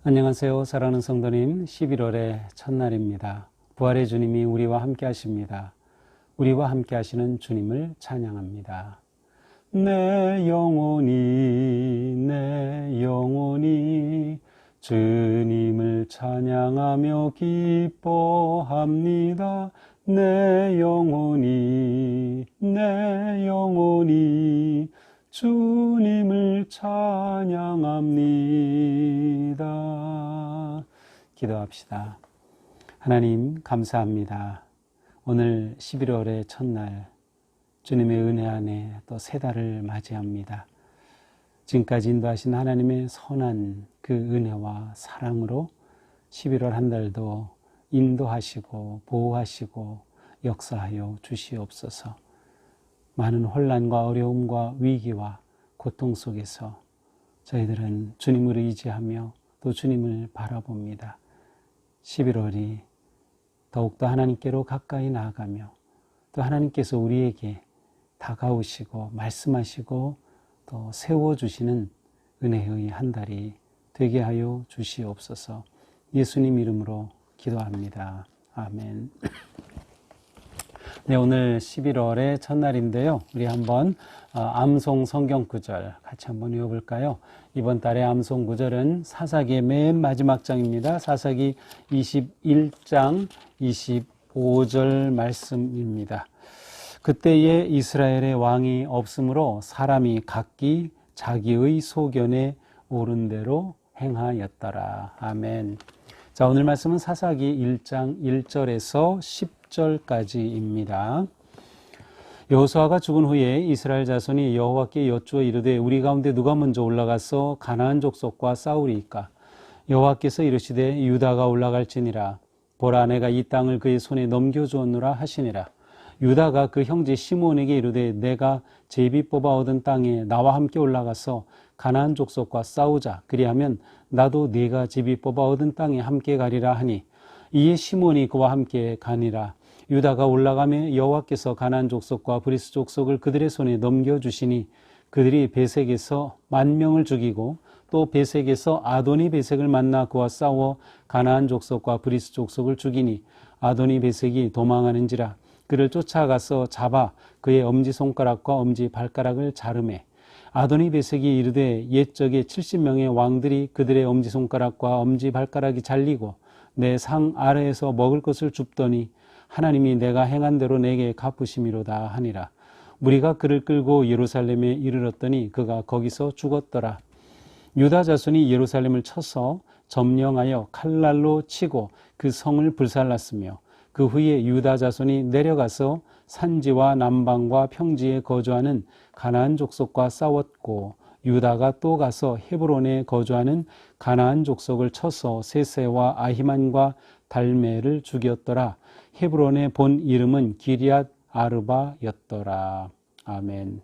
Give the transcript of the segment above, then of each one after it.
안녕하세요. 사랑하는 성도님, 11월의 첫날입니다. 부활의 주님이 우리와 함께 하십니다. 우리와 함께 하시는 주님을 찬양합니다. 내 영혼이 주님을 찬양하며 기뻐합니다. 내 영혼이 주님을 찬양합니다. 기도합시다. 하나님 감사합니다. 오늘 11월의 첫날 주님의 은혜 안에 또 새 달을 맞이합니다. 지금까지 인도하신 하나님의 선한 그 은혜와 사랑으로 11월 한 달도 인도하시고 보호하시고 역사하여 주시옵소서. 많은 혼란과 어려움과 위기와 고통 속에서 저희들은 주님을 의지하며 또 주님을 바라봅니다. 11월이 더욱더 하나님께로 가까이 나아가며 또 하나님께서 우리에게 다가오시고 말씀하시고 또 세워주시는 은혜의 한 달이 되게 하여 주시옵소서. 예수님 이름으로 기도합니다. 아멘. 네, 오늘 11월의 첫날인데요. 우리 한번 암송 성경 구절 같이 한번 외워볼까요? 이번 달의 암송 구절은 사사기의 맨 마지막 장입니다. 사사기 21장 25절 말씀입니다. 그때에 이스라엘의 왕이 없으므로 사람이 각기 자기의 소견에 오른 대로 행하였더라. 아멘. 자, 오늘 말씀은 사사기 1장 1절에서 10절까지입니다. 여호수아가 죽은 후에 이스라엘 자손이 여호와께 여쭈어 이르되 우리 가운데 누가 먼저 올라가서 가나안 족속과 싸우리이까? 여호와께서 이르시되 유다가 올라갈지니라. 보라, 내가 이 땅을 그의 손에 넘겨주었노라 하시니라. 유다가 그 형제 시므온에게 이르되 내가 제비 뽑아 얻은 땅에 나와 함께 올라가서 가나안 족속과 싸우자. 그리하면 나도 네가 제비 뽑아 얻은 땅에 함께 가리라 하니 이에 시므온이 그와 함께 가니라. 유다가 올라가며 여호와께서 가나안 족속과 브리스 족속을 그들의 손에 넘겨주시니 그들이 베색에서 10,000명을 죽이고 또 베색에서 아도니 베색을 만나 그와 싸워 가나안 족속과 브리스 족속을 죽이니 아도니 베색이 도망하는지라. 그를 쫓아가서 잡아 그의 엄지손가락과 엄지발가락을 자르매 아도니 베색이 이르되 옛적에 70명의 왕들이 그들의 엄지손가락과 엄지발가락이 잘리고 내 상 아래에서 먹을 것을 줍더니 하나님이 내가 행한 대로 내게 갚으심이로다 하니라. 무리가 그를 끌고 예루살렘에 이르렀더니 그가 거기서 죽었더라. 유다 자손이 예루살렘을 쳐서 점령하여 칼날로 치고 그 성을 불살랐으며 그 후에 유다 자손이 내려가서 산지와 남방과 평지에 거주하는 가나안 족속과 싸웠고 유다가 또 가서 헤브론에 거주하는 가나안 족속을 쳐서 세세와 아히만과 달메를 죽였더라. 헤브론의 본 이름은 기럇 아르바였더라. 아멘.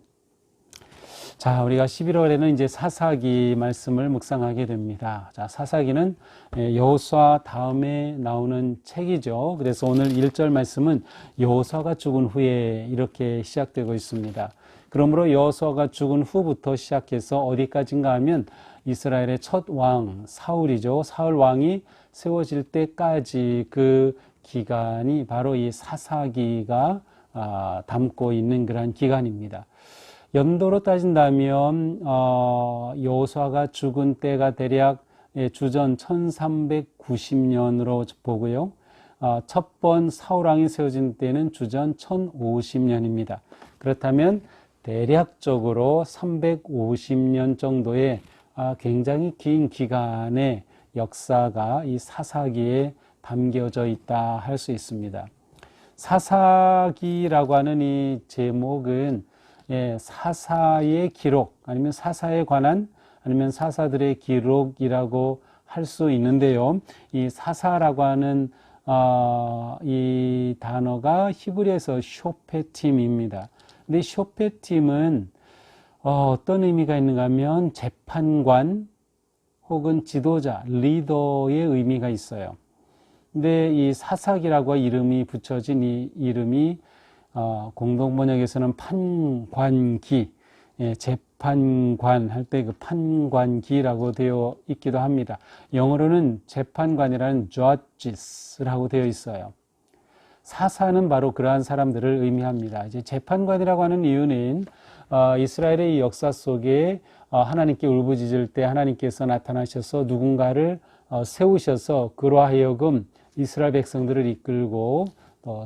자, 우리가 11월에는 이제 사사기 말씀을 묵상하게 됩니다. 자, 사사기는 여호수아 다음에 나오는 책이죠. 그래서 오늘 1절 말씀은 여호수아가 죽은 후에 이렇게 시작되고 있습니다. 그러므로 여호수아가 죽은 후부터 시작해서 어디까지인가 하면 이스라엘의 첫 왕 사울이죠. 사울 왕이 세워질 때까지 그 기간이 바로 이 사사기가 담고 있는 그런 기간입니다. 연도로 따진다면 여호수아가 죽은 때가 대략 주전 1390년으로 보고요. 첫 번 사울왕이 세워진 때는 주전 1050년입니다. 그렇다면 대략적으로 350년 정도의 굉장히 긴 기간의 역사가 이 사사기에 담겨져 있다 할 수 있습니다. 사사기라고 하는 이 제목은 사사의 기록 아니면 사사에 관한 아니면 사사들의 기록이라고 할 수 있는데요. 이 사사라고 하는 이 단어가 히브리에서 쇼페팀입니다. 근데 쇼페팀은 어떤 의미가 있는가 하면 재판관 혹은 지도자, 리더의 의미가 있어요. 근데 이 사사기라고 이름이 붙여진 이 이름이 공동번역에서는 판관기, 재판관 할 때 그 판관기라고 되어 있기도 합니다. 영어로는 재판관이라는 judges라고 되어 있어요. 사사는 바로 그러한 사람들을 의미합니다. 이제 재판관이라고 하는 이유는 이스라엘의 역사 속에 하나님께 울부짖을 때 하나님께서 나타나셔서 누군가를 세우셔서 그로 하여금 이스라엘 백성들을 이끌고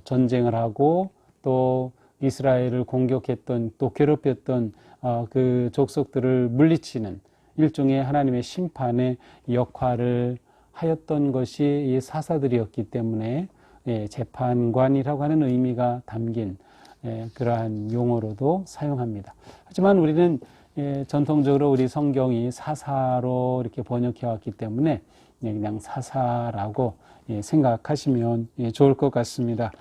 전쟁을 하고 또 이스라엘을 공격했던 또 괴롭혔던 그 족속들을 물리치는 일종의 하나님의 심판의 역할을 하였던 것이 이 사사들이었기 때문에 재판관이라고 하는 의미가 담긴 그러한 용어로도 사용합니다. 하지만 우리는 전통적으로 우리 성경이 사사로 이렇게 번역해 왔기 때문에 그냥 사사라고 생각하시면 좋을 것 같습니다.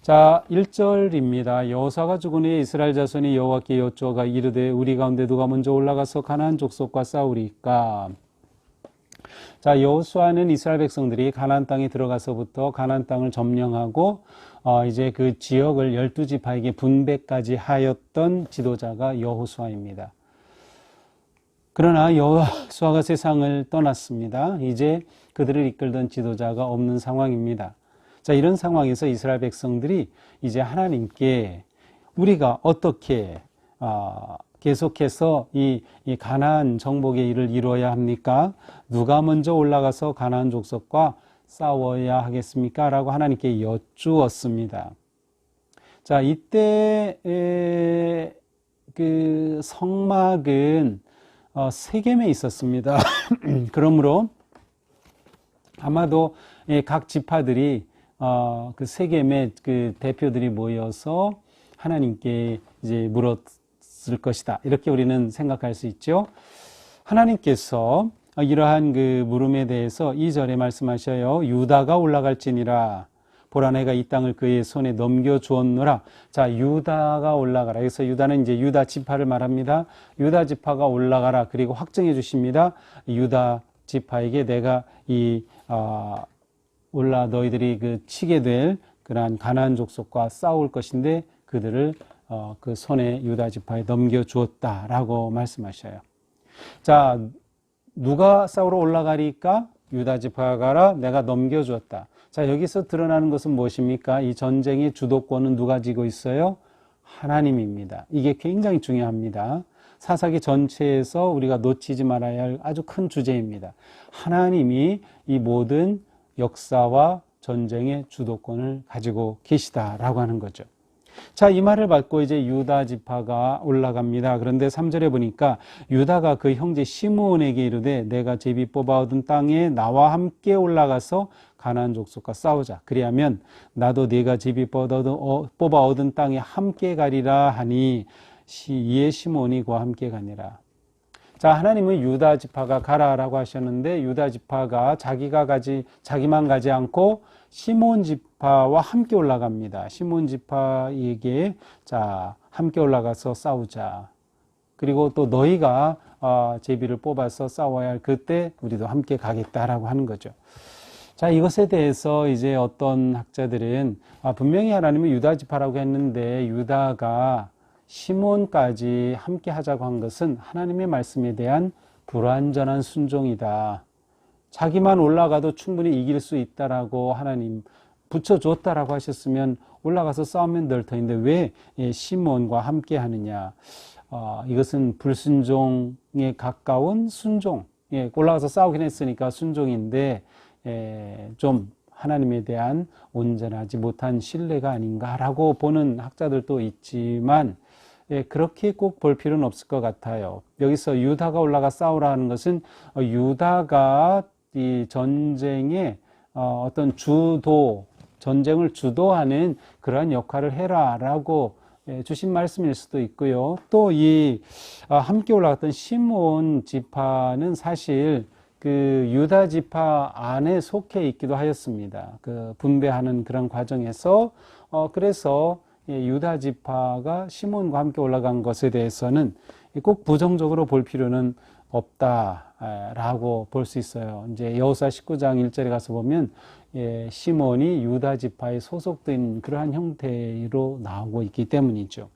자, 1절입니다. 여호수아가 죽은 후에 이스라엘 자손이 여호와께 여쭈어가 이르되 우리 가운데 누가 먼저 올라가서 가나안 족속과 싸우리까? 자, 여호수아는 이스라엘 백성들이 가나안 땅에 들어가서부터 가나안 땅을 점령하고 이제 그 지역을 12지파에게 분배까지 하였던 지도자가 여호수아입니다. 그러나 여호수아가 세상을 떠났습니다. 이제 그들을 이끌던 지도자가 없는 상황입니다. 자, 이런 상황에서 이스라엘 백성들이 이제 하나님께 우리가 어떻게 계속해서 이 가나안 정복의 일을 이루어야 합니까? 누가 먼저 올라가서 가나안 족속과 싸워야 하겠습니까? 라고 하나님께 여쭈었습니다. 자, 이때 그 성막은 세겜에 있었습니다. 그러므로 아마도 각 지파들이 그 세겜의 그 대표들이 모여서 하나님께 이제 물었을 것이다. 이렇게 우리는 생각할 수 있죠. 하나님께서 이러한 그 물음에 대해서 2절에 말씀하셔요. 유다가 올라갈지니라. 보라 내가 이 땅을 그의 손에 넘겨주었노라. 자, 유다가 올라가라. 그래서 유다는 이제 유다 지파를 말합니다. 유다 지파가 올라가라. 그리고 확정해 주십니다. 유다 지파에게 내가 너희들이 그 치게 될 그러한 가나안 족속과 싸울 것인데 그들을 그 손에 유다 지파에 넘겨주었다라고 말씀하셔요. 자, 누가 싸우러 올라가리까? 유다 지파가 가라. 내가 넘겨주었다. 자, 여기서 드러나는 것은 무엇입니까? 이 전쟁의 주도권은 누가 지고 있어요? 하나님입니다. 이게 굉장히 중요합니다. 사사기 전체에서 우리가 놓치지 말아야 할 아주 큰 주제입니다. 하나님이 이 모든 역사와 전쟁의 주도권을 가지고 계시다라고 하는 거죠. 자, 이 말을 받고 이제 유다 지파가 올라갑니다. 그런데 3절에 보니까 유다가 그 형제 시므온에게 이르되 내가 제비 뽑아 얻은 땅에 나와 함께 올라가서 가나안 족속과 싸우자. 그리하면 나도 네가 제비 뽑아 얻은 땅에 함께 가리라 하니 이에 시므온이 그와 함께 가니라. 자, 하나님은 유다 지파가 가라라고 하셨는데 유다 지파가 자기만 가지 않고 시므온 지파와 함께 올라갑니다. 시므온 지파에게 자, 함께 올라가서 싸우자. 그리고 또 너희가 제비를 뽑아서 싸워야 할 그때 우리도 함께 가겠다라고 하는 거죠. 자, 이것에 대해서 이제 어떤 학자들은 분명히 하나님은 유다 지파라고 했는데 유다가 시몬까지 함께 하자고 한 것은 하나님의 말씀에 대한 불완전한 순종이다. 자기만 올라가도 충분히 이길 수 있다라고 하나님 붙여줬다라고 하셨으면 올라가서 싸우면 될 터인데 왜 시몬과 함께 하느냐. 이것은 불순종에 가까운 순종. 올라가서 싸우긴 했으니까 순종인데 좀 하나님에 대한 온전하지 못한 신뢰가 아닌가라고 보는 학자들도 있지만 그렇게 꼭 볼 필요는 없을 것 같아요. 여기서 유다가 올라가 싸우라는 것은 유다가 이 전쟁의 어떤 전쟁을 주도하는 그러한 역할을 해라라고 주신 말씀일 수도 있고요. 또 함께 올라갔던 시므온 지파는 사실 그 유다 지파 안에 속해 있기도 하였습니다. 그 분배하는 그런 과정에서 그래서 유다 지파가 시몬과 함께 올라간 것에 대해서는 꼭 부정적으로 볼 필요는 없다라고 볼 수 있어요. 이제 여호수아 19장 1절에 가서 보면 시몬이 유다 지파에 소속된 그러한 형태로 나오고 있기 때문이죠.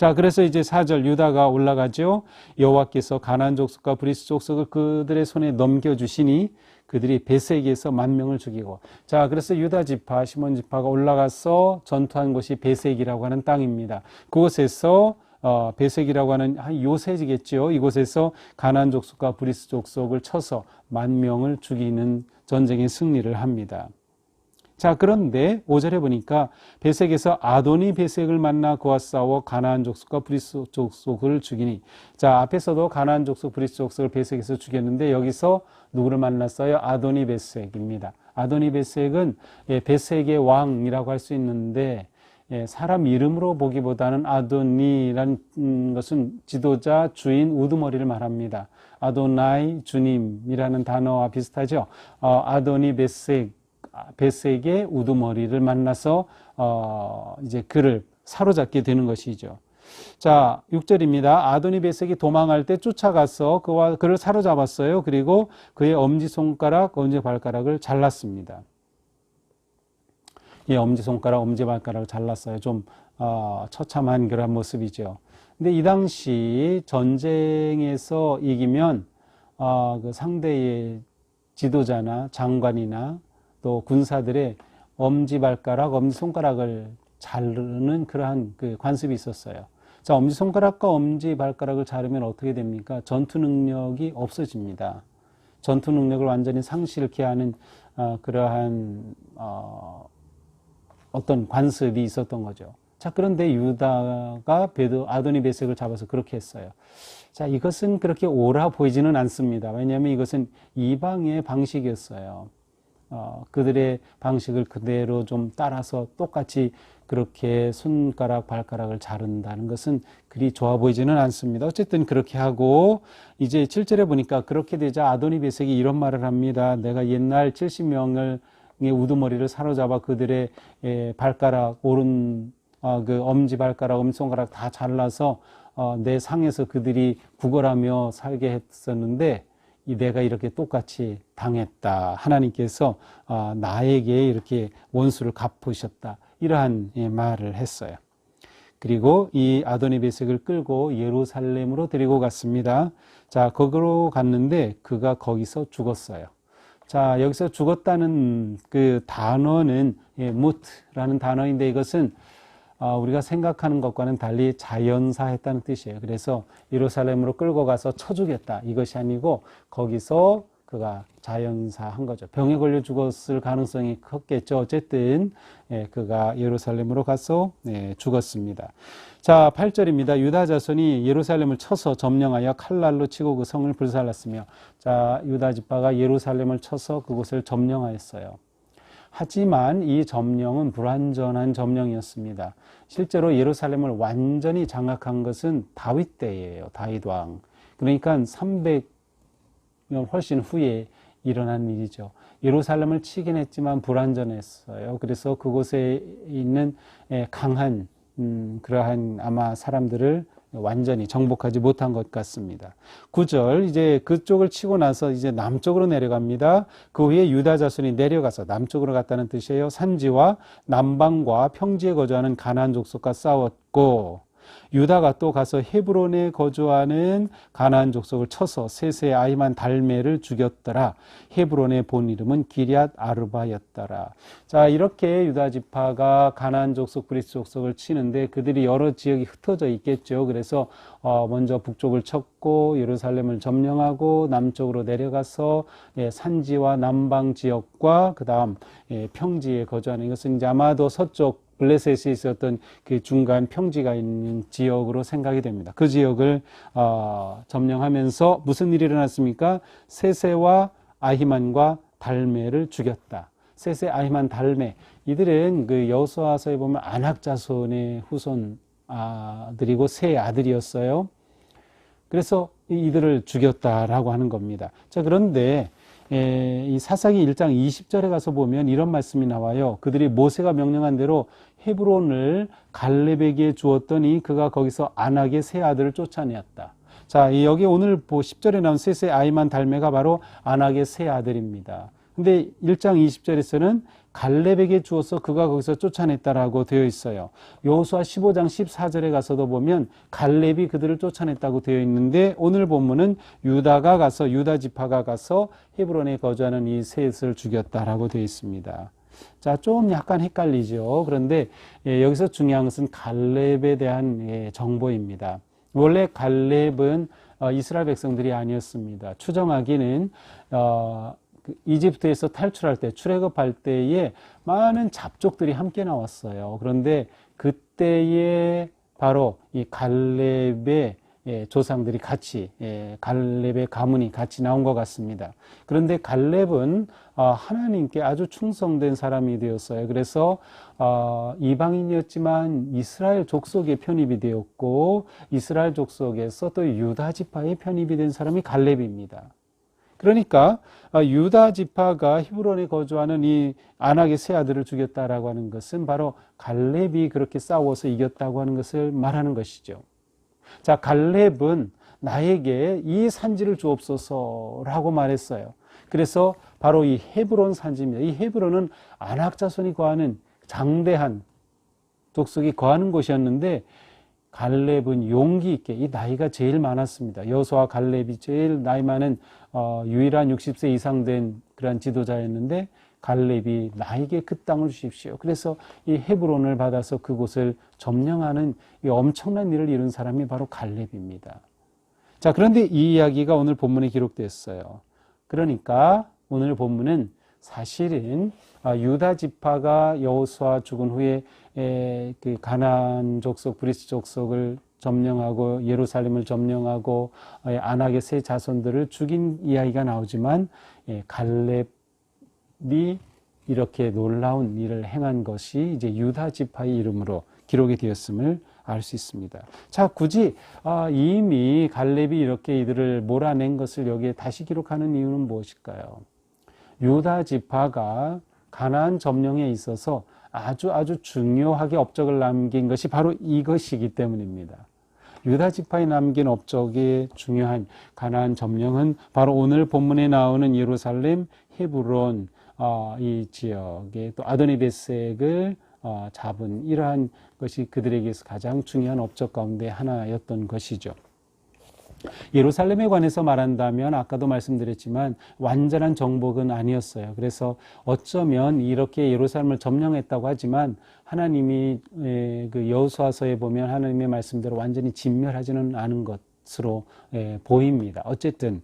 자, 그래서 이제 4절 유다가 올라가죠. 여호와께서 가나안 족속과 브리스 족속을 그들의 손에 넘겨주시니 그들이 베세기에서 10,000명을 죽이고. 자, 그래서 유다 지파, 시몬 지파가 올라가서 전투한 곳이 베세기라고 하는 땅입니다. 그곳에서 베색이라고 하는 한 요새지겠죠. 이곳에서 가나안 족속과 브리스 족속을 쳐서 10,000명을 죽이는 전쟁의 승리를 합니다. 자, 그런데 5절에 보니까 베색에서 아도니 베색을 만나 그와 싸워 가나안 족속과 브리스 족속을 죽이니. 자, 앞에서도 가나안 족속, 브리스 족속을 베색에서 죽였는데 여기서 누구를 만났어요? 아도니 베색입니다. 아도니 베색은 베색의 왕이라고 할 수 있는데 사람 이름으로 보기보다는 아도니라는 것은 지도자, 주인, 우두머리를 말합니다. 아도나이, 주님이라는 단어와 비슷하죠. 아도니 베색의 우두머리를 만나서 이제 그를 사로잡게 되는 것이죠. 자, 6절입니다. 아도니 베색이 도망할 때 쫓아가서 그를 사로잡았어요. 그리고 그의 엄지손가락, 엄지발가락을 잘랐습니다. 이 엄지손가락, 엄지발가락을 잘랐어요. 좀 처참한 그런 모습이죠. 근데 이 당시 전쟁에서 이기면 그 상대의 지도자나 장관이나 또 군사들의 엄지발가락, 엄지손가락을 자르는 그러한 그 관습이 있었어요. 자, 엄지손가락과 엄지발가락을 자르면 어떻게 됩니까? 전투 능력이 없어집니다. 전투 능력을 완전히 상실케 하는 그러한 어떤 관습이 있었던 거죠. 자, 그런데 유다가 아도니 베색을 잡아서 그렇게 했어요. 자, 이것은 그렇게 옳아 보이지는 않습니다. 왜냐하면 이것은 이방의 방식이었어요. 그들의 방식을 그대로 좀 따라서 똑같이 그렇게 손가락, 발가락을 자른다는 것은 그리 좋아 보이지는 않습니다. 어쨌든 그렇게 하고 이제 7절에 보니까 그렇게 되자 아도니 베색이 이런 말을 합니다. 내가 옛날 70명을 우두머리를 사로잡아 그들의 발가락, 오른 그 엄지발가락, 엄지손가락 다 잘라서 내 상에서 그들이 구걸하며 살게 했었는데 내가 이렇게 똑같이 당했다. 하나님께서 나에게 이렇게 원수를 갚으셨다. 이러한 말을 했어요. 그리고 이 아도니 베색을 끌고 예루살렘으로 데리고 갔습니다. 자, 거기로 갔는데 그가 거기서 죽었어요. 자, 여기서 죽었다는 그 단어는 무트라는 단어인데 이것은 우리가 생각하는 것과는 달리 자연사했다는 뜻이에요. 그래서 예루살렘으로 끌고 가서 쳐주겠다 이것이 아니고 거기서 그가 자연사한 거죠. 병에 걸려 죽었을 가능성이 컸겠죠. 어쨌든 그가 예루살렘으로 가서 죽었습니다. 자, 8절입니다. 유다 자손이 예루살렘을 쳐서 점령하여 칼날로 치고 그 성을 불살랐으며. 자, 유다 지파가 예루살렘을 쳐서 그곳을 점령하였어요. 하지만 이 점령은 불완전한 점령이었습니다. 실제로 예루살렘을 완전히 장악한 것은 다윗 때예요. 다윗 왕. 그러니까 300년 훨씬 후에 일어난 일이죠. 예루살렘을 치긴 했지만 불완전했어요. 그래서 그곳에 있는 강한 그러한 아마 사람들을 완전히 정복하지 못한 것 같습니다. 9절, 이제 그쪽을 치고 나서 이제 남쪽으로 내려갑니다. 그 후에 유다 자손이 내려가서 남쪽으로 갔다는 뜻이에요. 산지와 남방과 평지에 거주하는 가나안 족속과 싸웠고, 유다가 또 가서 헤브론에 거주하는 가나안 족속을 쳐서 셋의 아이만 달메를 죽였더라. 헤브론의 본 이름은 기럇 아르바였더라. 자, 이렇게 유다 지파가 가나안 족속, 브리스 족속을 치는데 그들이 여러 지역이 흩어져 있겠죠. 그래서 먼저 북쪽을 쳤고 예루살렘을 점령하고 남쪽으로 내려가서 산지와 남방 지역과 그다음 평지에 거주하는, 이것은 이제 아마도 서쪽 블레셋에 있었던 그 중간 평지가 있는 지역으로 생각이 됩니다. 그 지역을 점령하면서 무슨 일이 일어났습니까? 세세와 아히만과 달메를 죽였다. 세세, 아히만, 달메, 이들은 그 여호수아서에 보면 아낙 자손의 후손 아들이고 세 아들이었어요. 그래서 이들을 죽였다라고 하는 겁니다. 자, 그런데 이 사사기 1장 20절에 가서 보면 이런 말씀이 나와요. 그들이 모세가 명령한 대로 헤브론을 갈렙에게 주었더니 그가 거기서 아낙의 세 아들을 쫓아내었다. 자, 여기 오늘 10절에 나온 셋의 아이만 달메가 바로 아낙의 세 아들입니다. 근데 1장 20절에서는 갈렙에게 주어서 그가 거기서 쫓아냈다라고 되어 있어요. 여호수아 15장 14절에 가서도 보면 갈렙이 그들을 쫓아냈다고 되어 있는데 오늘 본문은 유다 지파가 가서 헤브론에 거주하는 이 셋을 죽였다라고 되어 있습니다. 자, 좀 약간 헷갈리죠. 그런데 여기서 중요한 것은 갈렙에 대한 정보입니다. 원래 갈렙은 이스라엘 백성들이 아니었습니다. 추정하기는 이집트에서 탈출할 때, 출애굽할 때에 많은 잡족들이 함께 나왔어요. 그런데 그때에 바로 이 갈렙의 조상들이 같이, 갈렙의 가문이 같이 나온 것 같습니다. 그런데 갈렙은 하나님께 아주 충성된 사람이 되었어요. 그래서 이방인이었지만 이스라엘 족속에 편입이 되었고, 이스라엘 족속에서 또 유다 지파에 편입이 된 사람이 갈렙입니다. 그러니까 유다 지파가 히브론에 거주하는 이 안악의 세 아들을 죽였다라고 하는 것은 바로 갈렙이 그렇게 싸워서 이겼다고 하는 것을 말하는 것이죠. 자, 갈렙은 나에게 이 산지를 주옵소서라고 말했어요. 그래서 바로 이 헤브론 산지입니다. 이 헤브론은 안악 자손이 거하는 장대한 족속이 거하는 곳이었는데 갈렙은 용기 있게, 이 나이가 제일 많았습니다. 여호수아 갈렙이 제일 나이 많은 유일한 60세 이상 된 그러한 지도자였는데 갈렙이 나에게 그 땅을 주십시오. 그래서 이 헤브론을 받아서 그곳을 점령하는 이 엄청난 일을 이룬 사람이 바로 갈렙입니다. 자, 그런데 이 이야기가 오늘 본문에 기록됐어요. 그러니까 오늘 본문은 사실은 유다 지파가 여호수아 죽은 후에 그 가나안 족속, 브리스 족속을 점령하고 예루살렘을 점령하고 안악의 세 자손들을 죽인 이야기가 나오지만 갈렙이 이렇게 놀라운 일을 행한 것이 이제 유다 지파의 이름으로 기록이 되었음을 알 수 있습니다. 자, 굳이 이미 갈렙이 이렇게 이들을 몰아낸 것을 여기에 다시 기록하는 이유는 무엇일까요? 유다 지파가 가나안 점령에 있어서 아주 중요하게 업적을 남긴 것이 바로 이것이기 때문입니다. 유다 지파에 남긴 업적의 중요한 가나안 점령은 바로 오늘 본문에 나오는 예루살렘, 헤브론 이 지역에 또 아도니베섹을 잡은 이러한 것이 그들에게서 가장 중요한 업적 가운데 하나였던 것이죠. 예루살렘에 관해서 말한다면 아까도 말씀드렸지만 완전한 정복은 아니었어요. 그래서 어쩌면 이렇게 예루살렘을 점령했다고 하지만 하나님이 그 여호수아서에 보면 하나님의 말씀대로 완전히 진멸하지는 않은 것으로 보입니다. 어쨌든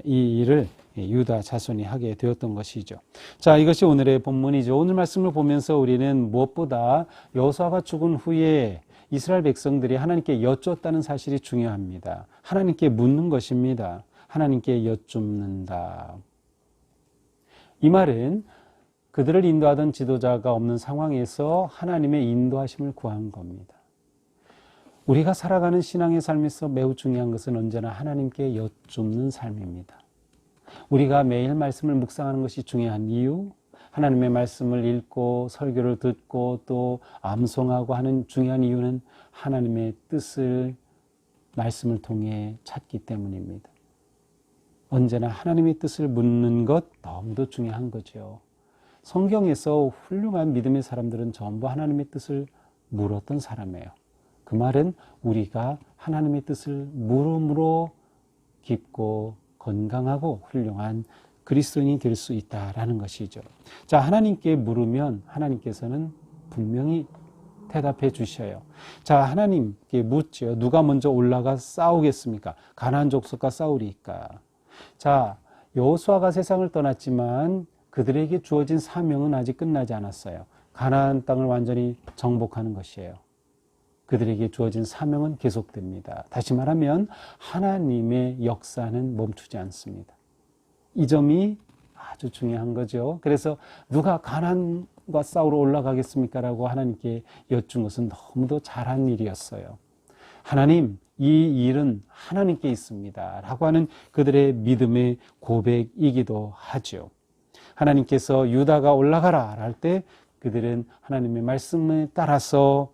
이 일을 유다 자손이 하게 되었던 것이죠. 자, 이것이 오늘의 본문이죠. 오늘 말씀을 보면서 우리는 무엇보다 여호수아가 죽은 후에 이스라엘 백성들이 하나님께 여쭈었다는 사실이 중요합니다. 하나님께 묻는 것입니다. 하나님께 여쭙는다. 이 말은 그들을 인도하던 지도자가 없는 상황에서 하나님의 인도하심을 구한 겁니다. 우리가 살아가는 신앙의 삶에서 매우 중요한 것은 언제나 하나님께 여쭙는 삶입니다. 우리가 매일 말씀을 묵상하는 것이 중요한 이유, 하나님의 말씀을 읽고 설교를 듣고 또 암송하고 하는 중요한 이유는 하나님의 뜻을 말씀을 통해 찾기 때문입니다. 언제나 하나님의 뜻을 묻는 것 너무도 중요한 거죠. 성경에서 훌륭한 믿음의 사람들은 전부 하나님의 뜻을 물었던 사람이에요. 그 말은 우리가 하나님의 뜻을 물음으로 깊고 건강하고 훌륭한 그리스도인이 될 수 있다라는 것이죠. 자, 하나님께 물으면 하나님께서는 분명히 대답해 주셔요. 자, 하나님께 묻죠. 누가 먼저 올라가 싸우겠습니까? 가나안 족속과 싸우리까? 자, 여호수아가 세상을 떠났지만 그들에게 주어진 사명은 아직 끝나지 않았어요. 가나안 땅을 완전히 정복하는 것이에요. 그들에게 주어진 사명은 계속됩니다. 다시 말하면 하나님의 역사는 멈추지 않습니다. 이 점이 아주 중요한 거죠. 그래서 누가 가나안과 싸우러 올라가겠습니까? 라고 하나님께 여쭌 것은 너무도 잘한 일이었어요. 하나님, 이 일은 하나님께 있습니다. 라고 하는 그들의 믿음의 고백이기도 하죠. 하나님께서 유다가 올라가라 할 때 그들은 하나님의 말씀에 따라서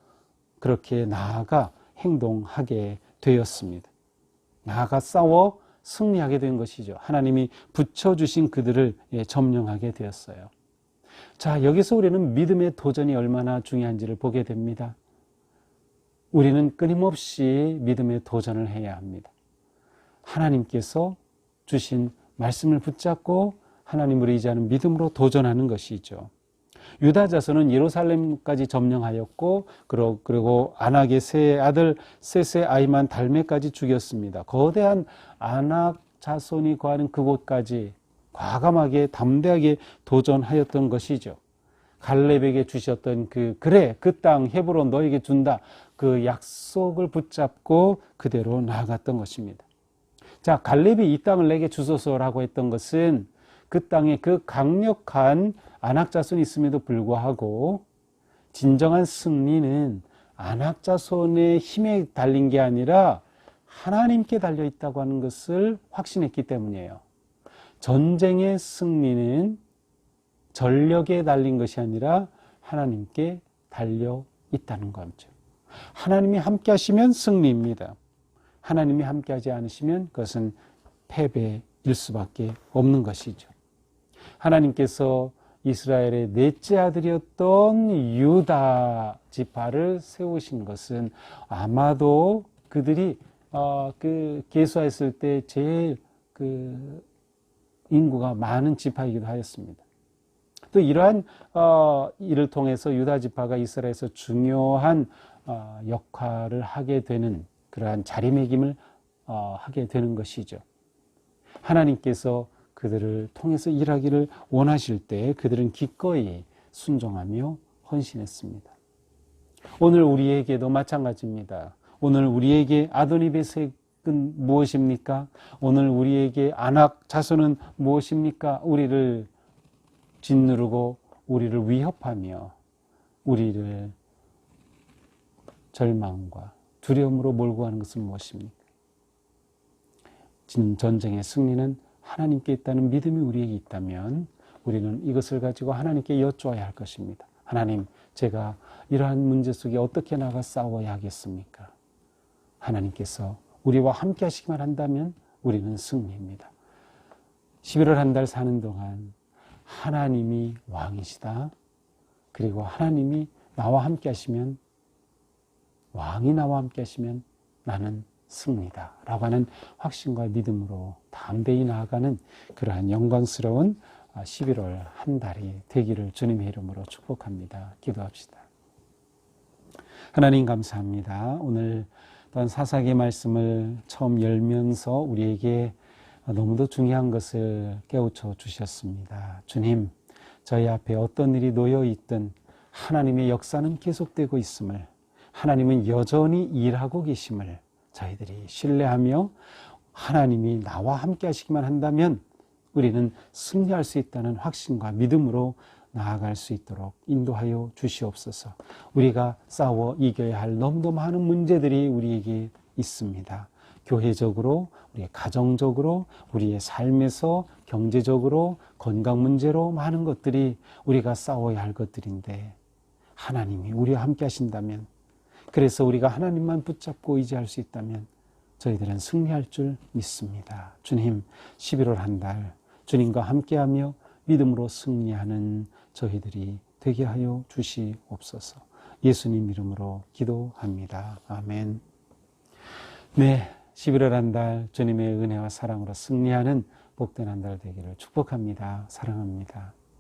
그렇게 나아가 행동하게 되었습니다. 나아가 싸워 승리하게 된 것이죠. 하나님이 붙여주신 그들을 점령하게 되었어요. 자, 여기서 우리는 믿음의 도전이 얼마나 중요한지를 보게 됩니다. 우리는 끊임없이 믿음의 도전을 해야 합니다. 하나님께서 주신 말씀을 붙잡고 하나님을 의지하는 믿음으로 도전하는 것이죠. 유다 자손은 예루살렘까지 점령하였고 그리고 아낙의 세 아들 셋의 아이만 달메까지 죽였습니다. 거대한 아낙 자손이 거하는 그곳까지 과감하게 담대하게 도전하였던 것이죠. 갈렙에게 주셨던 그 땅 헤브론 너에게 준다 그 약속을 붙잡고 그대로 나아갔던 것입니다. 자, 갈렙이 이 땅을 내게 주소서라고 했던 것은 그 땅에 그 강력한 아낙 자손이 있음에도 불구하고 진정한 승리는 아낙 자손의 힘에 달린 게 아니라 하나님께 달려 있다고 하는 것을 확신했기 때문이에요. 전쟁의 승리는 전력에 달린 것이 아니라 하나님께 달려 있다는 거죠. 하나님이 함께 하시면 승리입니다. 하나님이 함께 하지 않으시면 그것은 패배일 수밖에 없는 것이죠. 하나님께서 이스라엘의 넷째 아들이었던 유다 지파를 세우신 것은 아마도 그들이 계수했을 때 제일 인구가 많은 지파이기도 하였습니다. 또 이러한 일을 통해서 유다 지파가 이스라엘에서 중요한 역할을 하게 되는 그러한 자리매김을 하게 되는 것이죠. 하나님께서 그들을 통해서 일하기를 원하실 때 그들은 기꺼이 순종하며 헌신했습니다. 오늘 우리에게도 마찬가지입니다. 오늘 우리에게 아도니베색은 무엇입니까? 오늘 우리에게 아낙 자손은 무엇입니까? 우리를 짓누르고 우리를 위협하며 우리를 절망과 두려움으로 몰고 가는 것은 무엇입니까? 전쟁의 승리는 하나님께 있다는 믿음이 우리에게 있다면 우리는 이것을 가지고 하나님께 여쭈어야 할 것입니다. 하나님, 제가 이러한 문제 속에 어떻게 나가 싸워야 하겠습니까? 하나님께서 우리와 함께 하시기만 한다면 우리는 승리입니다. 11월 한 달 사는 동안 하나님이 왕이시다. 그리고 하나님이 나와 함께 하시면, 왕이 나와 함께 하시면 나는 승리다 라고 하는 확신과 믿음으로 담대히 나아가는 그러한 영광스러운 11월 한 달이 되기를 주님의 이름으로 축복합니다. 기도합시다. 하나님 감사합니다. 오늘 또한 사사기의 말씀을 처음 열면서 우리에게 너무도 중요한 것을 깨우쳐 주셨습니다. 주님, 저희 앞에 어떤 일이 놓여 있든 하나님의 역사는 계속되고 있음을, 하나님은 여전히 일하고 계심을 저희들이 신뢰하며 하나님이 나와 함께 하시기만 한다면 우리는 승리할 수 있다는 확신과 믿음으로 나아갈 수 있도록 인도하여 주시옵소서. 우리가 싸워 이겨야 할 너무도 많은 문제들이 우리에게 있습니다. 교회적으로, 우리의 가정적으로, 우리의 삶에서 경제적으로, 건강 문제로 많은 것들이 우리가 싸워야 할 것들인데 하나님이 우리와 함께 하신다면, 그래서 우리가 하나님만 붙잡고 의지할 수 있다면 저희들은 승리할 줄 믿습니다. 주님, 11월 한 달 주님과 함께하며 믿음으로 승리하는 저희들이 되게 하여 주시옵소서. 예수님 이름으로 기도합니다. 아멘. 네, 11월 한 달 주님의 은혜와 사랑으로 승리하는 복된 한 달 되기를 축복합니다. 사랑합니다.